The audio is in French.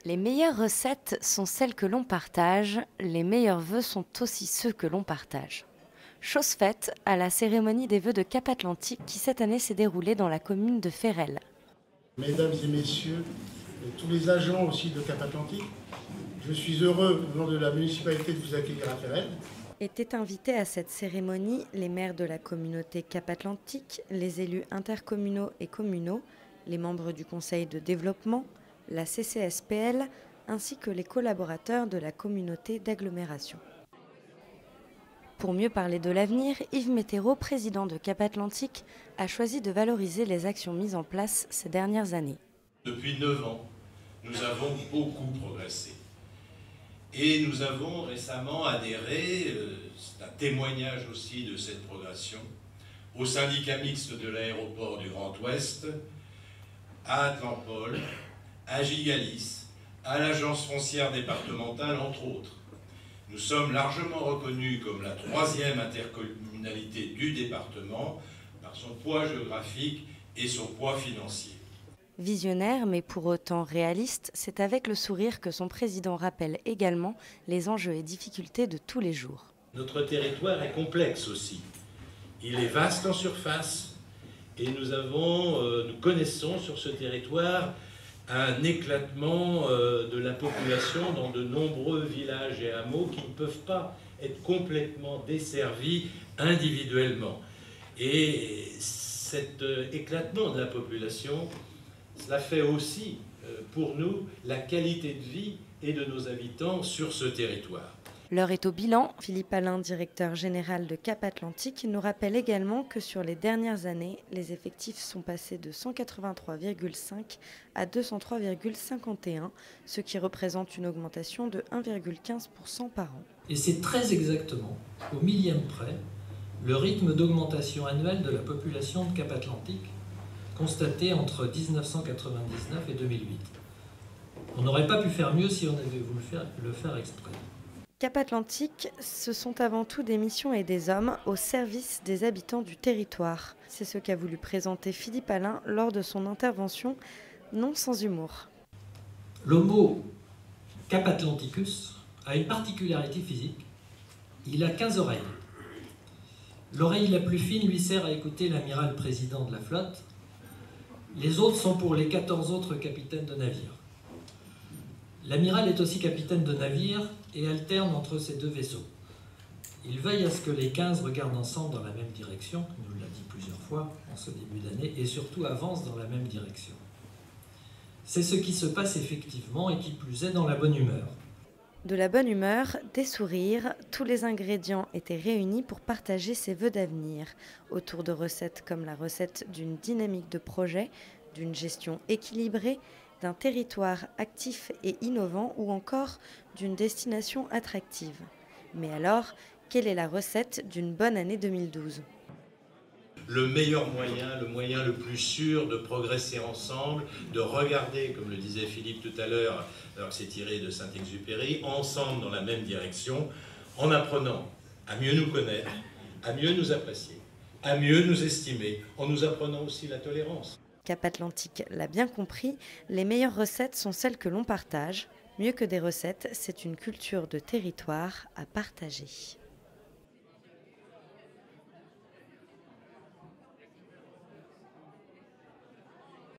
Les meilleures recettes sont celles que l'on partage, les meilleurs vœux sont aussi ceux que l'on partage. Chose faite à la cérémonie des vœux de Cap Atlantique qui cette année s'est déroulée dans la commune de Ferrel. Mesdames et messieurs, et tous les agents aussi de Cap Atlantique, je suis heureux au nom de la municipalité de vous accueillir à Ferrel. Étaient invités à cette cérémonie les maires de la communauté Cap Atlantique, les élus intercommunaux et communaux, les membres du conseil de développement, la CCSPL, ainsi que les collaborateurs de la communauté d'agglomération. Pour mieux parler de l'avenir, Yves Météreau, président de Cap Atlantique, a choisi de valoriser les actions mises en place ces dernières années. Depuis 9 ans, nous avons beaucoup progressé. Et nous avons récemment adhéré, c'est un témoignage aussi de cette progression, au syndicat mixte de l'aéroport du Grand Ouest, à Atlampol, à Gigalis, à l'agence foncière départementale, entre autres. Nous sommes largement reconnus comme la 3e intercommunalité du département par son poids géographique et son poids financier. Visionnaire, mais pour autant réaliste, c'est avec le sourire que son président rappelle également les enjeux et difficultés de tous les jours. Notre territoire est complexe aussi. Il est vaste en surface et nous connaissons sur ce territoire un éclatement de la population dans de nombreux villages et hameaux qui ne peuvent pas être complètement desservis individuellement. Et cet éclatement de la population, cela fait aussi pour nous la qualité de vie et de nos habitants sur ce territoire. L'heure est au bilan. Philippe Alain, directeur général de Cap Atlantique, nous rappelle également que sur les dernières années, les effectifs sont passés de 183,5 à 203,51, ce qui représente une augmentation de 1,15% par an. Et c'est très exactement, au millième près, le rythme d'augmentation annuelle de la population de Cap Atlantique constaté entre 1999 et 2008. On n'aurait pas pu faire mieux si on avait voulu le faire exprès. Cap Atlantique, ce sont avant tout des missions et des hommes au service des habitants du territoire. C'est ce qu'a voulu présenter Philippe Alain lors de son intervention, non sans humour. Le mot Cap Atlanticus a une particularité physique. Il a 15 oreilles. L'oreille la plus fine lui sert à écouter l'amiral président de la flotte. Les autres sont pour les 14 autres capitaines de navire. L'amiral est aussi capitaine de navire et alterne entre ces deux vaisseaux. Il veille à ce que les 15 regardent ensemble dans la même direction, il nous l'a dit plusieurs fois en ce début d'année, et surtout avancent dans la même direction. C'est ce qui se passe effectivement et qui plus est dans la bonne humeur. De la bonne humeur, des sourires, tous les ingrédients étaient réunis pour partager ses vœux d'avenir, autour de recettes comme la recette d'une dynamique de projet, d'une gestion équilibrée, d'un territoire actif et innovant ou encore d'une destination attractive. Mais alors, quelle est la recette d'une bonne année 2012 ? Le meilleur moyen, le moyen le plus sûr de progresser ensemble, de regarder, comme le disait Philippe tout à l'heure, alors que c'est tiré de Saint-Exupéry, ensemble dans la même direction, en apprenant à mieux nous connaître, à mieux nous apprécier, à mieux nous estimer, en nous apprenant aussi la tolérance. Cap Atlantique l'a bien compris, les meilleures recettes sont celles que l'on partage. Mieux que des recettes, c'est une culture de territoire à partager.